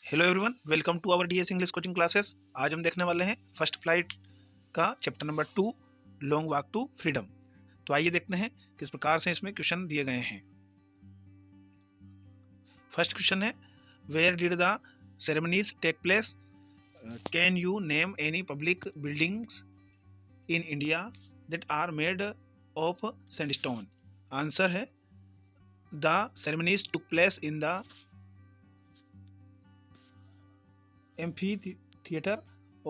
Hello everyone, welcome to our DS English coaching classes. आज हम देखने वाले हैं फर्स्ट फ्लाइट का chapter number 2, Long Walk to Freedom. तो आइए देखते हैं किस प्रकार से इसमें क्वेश्चन दिए गए हैं। फर्स्ट क्वेश्चन है, where did the ceremonies take place? Can you name any public buildings in India that are made of sandstone? Answer है, the ceremonies took place in the amphitheater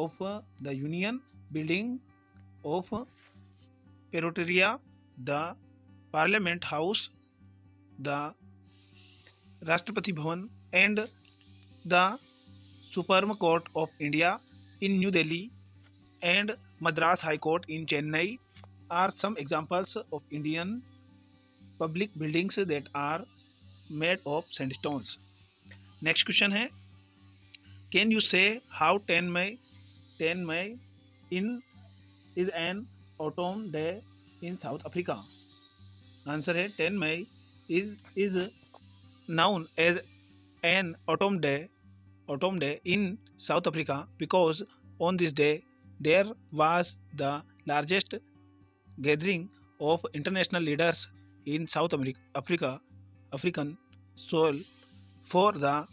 of the Union Building of Peroteria, the Parliament House, the Rashtrapati Bhavan, and the Supreme Court of India in New Delhi and Madras High Court in Chennai are some examples of Indian public buildings that are made of sandstones. Next question है, can you say how 10 May in is an autumn day in South Africa? Answer है, 10 May is known as an autumn day in South Africa because on this day there was the largest gathering of international leaders in South African soil for the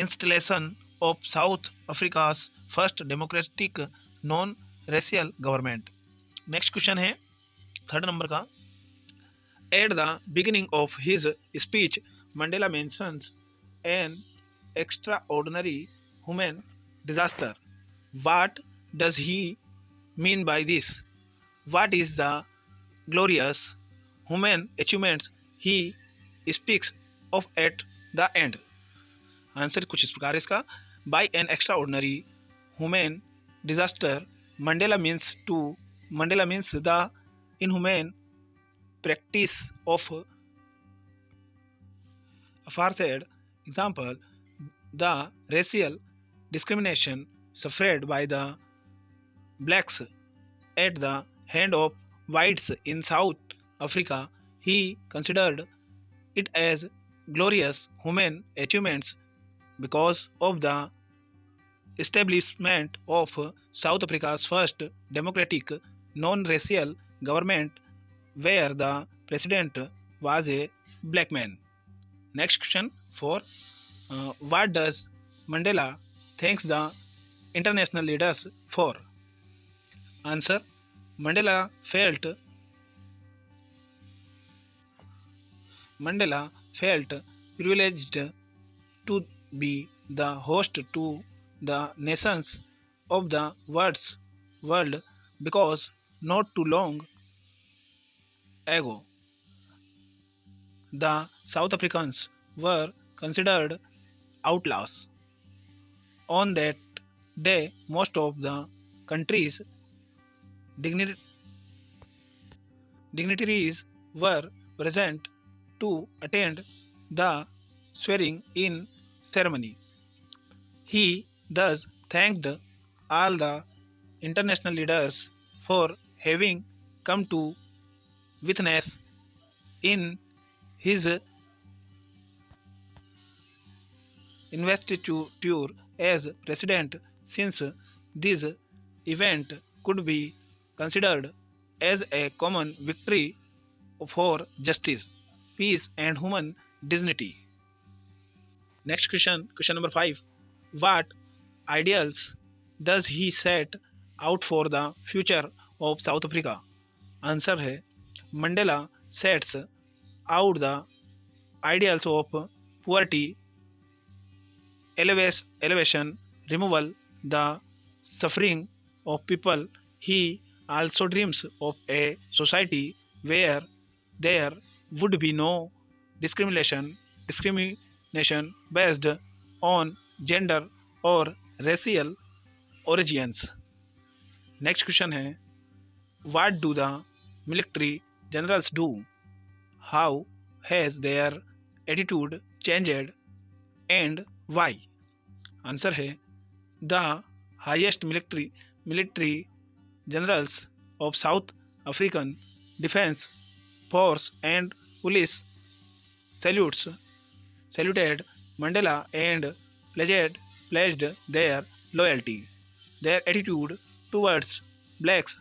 installation of South Africa's first democratic non-racial government. Next question है third number का, at the beginning of his speech Mandela mentions an extraordinary human disaster. What does he mean by this? What is the glorious human achievements he speaks of at the end? Answer कुछ इस प्रकार इसका, by an extraordinary human disaster Mandela means the inhuman practice of apartheid, example the racial discrimination suffered by the blacks at the hand of whites in South Africa. He considered it as glorious human achievements because of the establishment of South Africa's first democratic non-racial government where the president was a black man. Next question 4. What does Mandela thanks the international leaders for? Answer, Mandela felt privileged to be the host to the nations of the world because not too long ago the South Africans were considered outlaws. On that day, most of the country's dignitaries were present to attend the swearing-in ceremony. He thus thanked all the international leaders for having come to witness in his investiture as president, since this event could be considered as a common victory for justice, peace, and human dignity. Next question number 5. What ideals does he set out for the future of South Africa? Answer है, Mandela sets out the ideals of poverty elevation, removal the suffering of people. He also dreams of a society where there would be no discrimination based on gender or racial origins. Next question है, what do the military generals do? How has their attitude changed and why? Answer है, the highest military generals of South African Defense Force and Police salutes saluted Mandela and pledged their loyalty. Their attitude towards blacks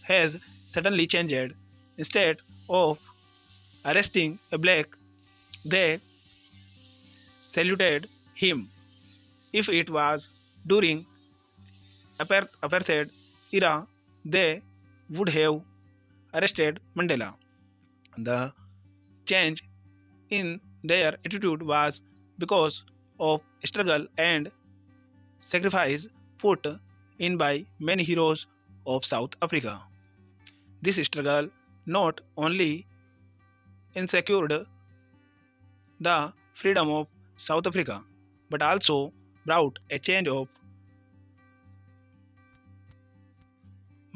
has suddenly changed. Instead of arresting a black, they saluted him. If it was during apartheid era, they would have arrested Mandela. The change in their attitude was because of struggle and sacrifice put in by many heroes of South Africa. This struggle not only ensured the freedom of South Africa but also brought a change of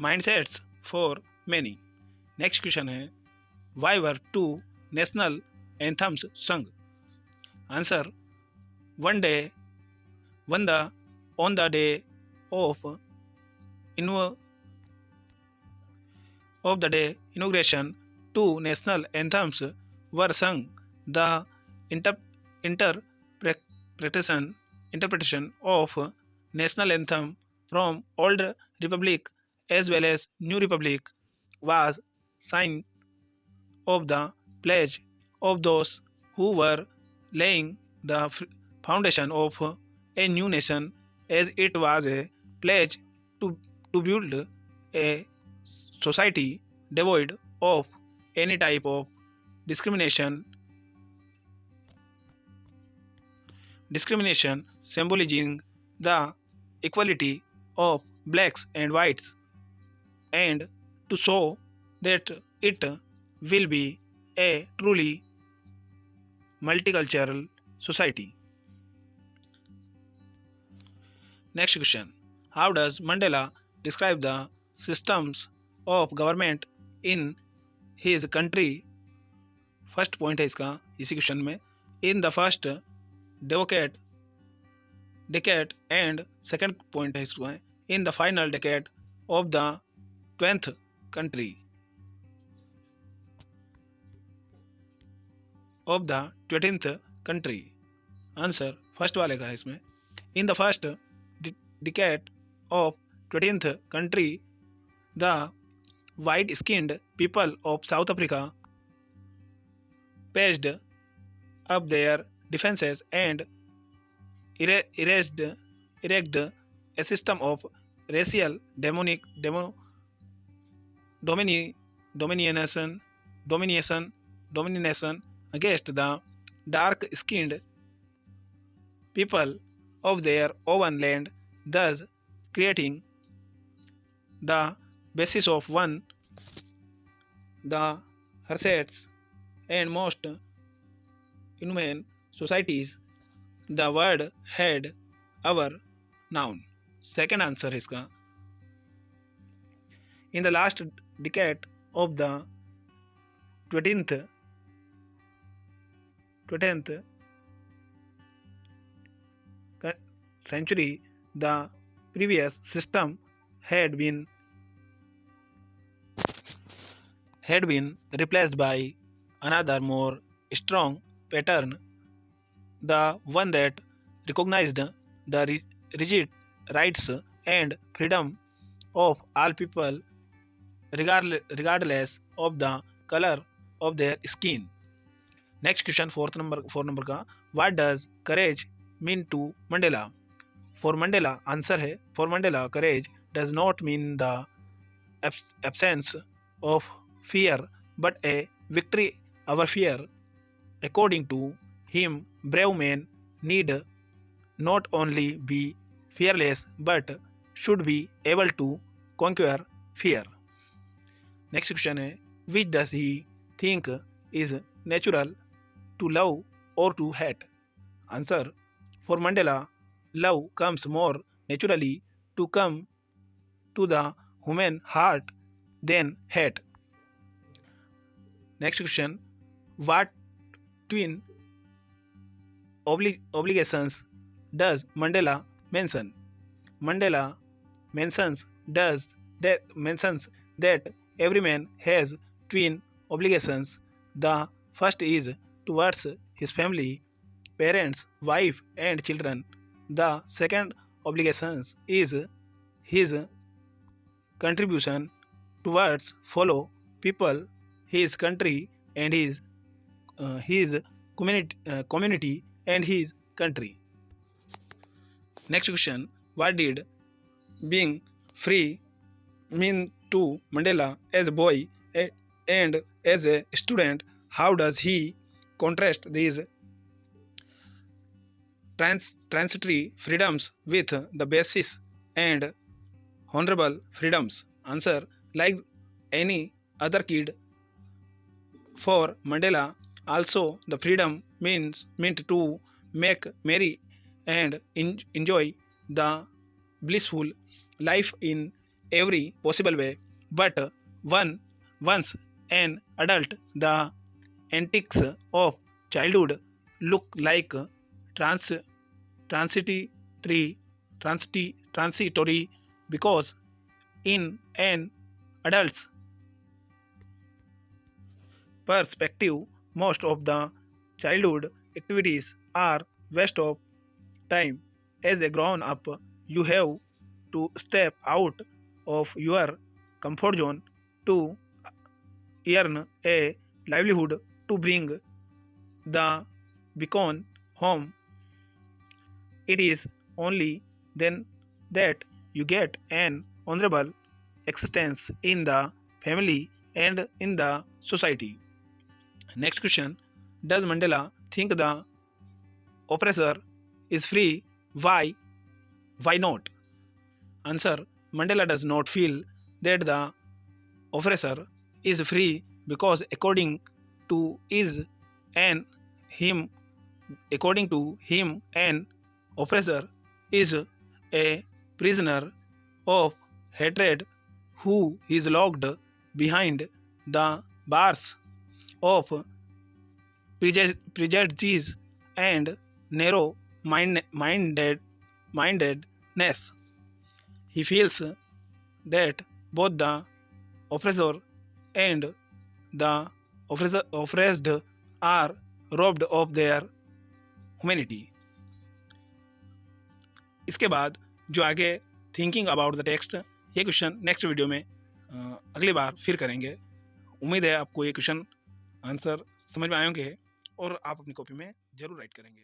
mindsets for many. Next question है why were two national anthems sung? Answer one day one the on the day of inno- of the day inauguration, two national anthems were sung. The inter- interpretation interpretation of national anthem from old republic as well as new republic was sign of the pledge of those who were laying the foundation of a new nation, as it was a pledge to build a society devoid of any type of discrimination symbolizing the equality of blacks and whites, and to show that it will be a truly multicultural society. Next question. How does Mandela describe the systems of government in his country? First point है इसका इसी question में in the first decade and second point है इसमें in the final decade of the 20th country of the 20th country. Answer first वाले का है इसमें in the first decade of 20th country, the white-skinned people of South Africa patched up their defenses and erected a system of racial domination against the dark-skinned people of their own land, thus creating the basis of one the harshest and most inhumane societies the world had ever known. Second answer is इसका in the last decade of the 20th century, the previous system had been replaced by another more strong pattern, the one that recognized the rigid rights and freedom of all people regardless of the color of their skin. Next question, four number का what does courage mean to Mandela? For Mandela, answer है for Mandela, courage does not mean the absence of fear but a victory over fear. According to him, brave men need not only be fearless but should be able to conquer fear. Next question है which does he think is natural to love or to hate? Answer for Mandela, love comes more naturally to come to the human heart than hate. Next question, what twin obligations does Mandela mention? Mandela mentions that every man has twin obligations. The first is towards his family, parents, wife, and children. The second obligation is his contribution towards fellow people, his country, and his community and his country. Next question: what did being free mean to Mandela as a boy and as a student? How does he contrast these transitory freedoms with the basis and honorable freedoms? Answer: like any other kid, for Mandela, also the freedom meant to make merry and enjoy the blissful life in every possible way. But once an adult, the antics of childhood look like trans, transitory, transitory because in an adult's perspective, most of the childhood activities are waste of time. As a grown up, you have to step out of your comfort zone to earn a livelihood to bring the beacon home. It is only then that you get an honorable existence in the family and in the society. Next question: does Mandela think the oppressor is free? Why? Why not? Answer: Mandela does not feel that the oppressor is free because to is an him according to him an oppressor is a prisoner of hatred who is locked behind the bars of prejudice and narrow mindedness. He feels that both the oppressor and the oppressed are robbed of their humanity. इसके बाद जो आगे thinking about the text, ये question next video में अगली बार फिर करेंगे। उम्मीद है आपको ये क्वेश्चन आंसर समझ में आए होंगे और आप अपनी कॉपी में जरूर राइट करेंगे।